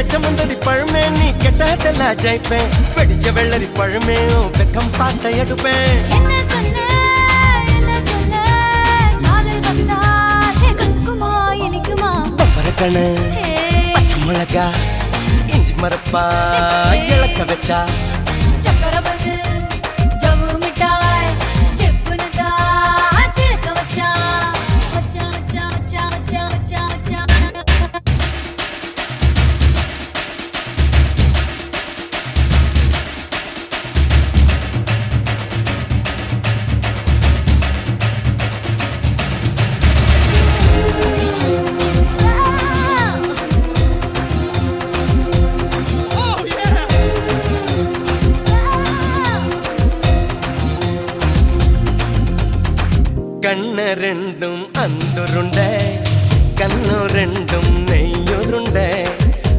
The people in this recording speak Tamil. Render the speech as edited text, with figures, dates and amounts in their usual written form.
கிடைச்ச முந்தரி பழமே நீ கெட்டதெல்லாம் ஜெயிப்பேன் வெடிச்ச வெள்ளரி பழமே வெக்கம் பார்த்த எடுப்பேன் பப்பரக்கணு பச்சை மிளகா இஞ்சி மரப்பா இழக்க வச்சா கண்ணு ரெண்டும் அந்துருண்டை கண்ணு ரெண்டும் நெய்யுருண்டை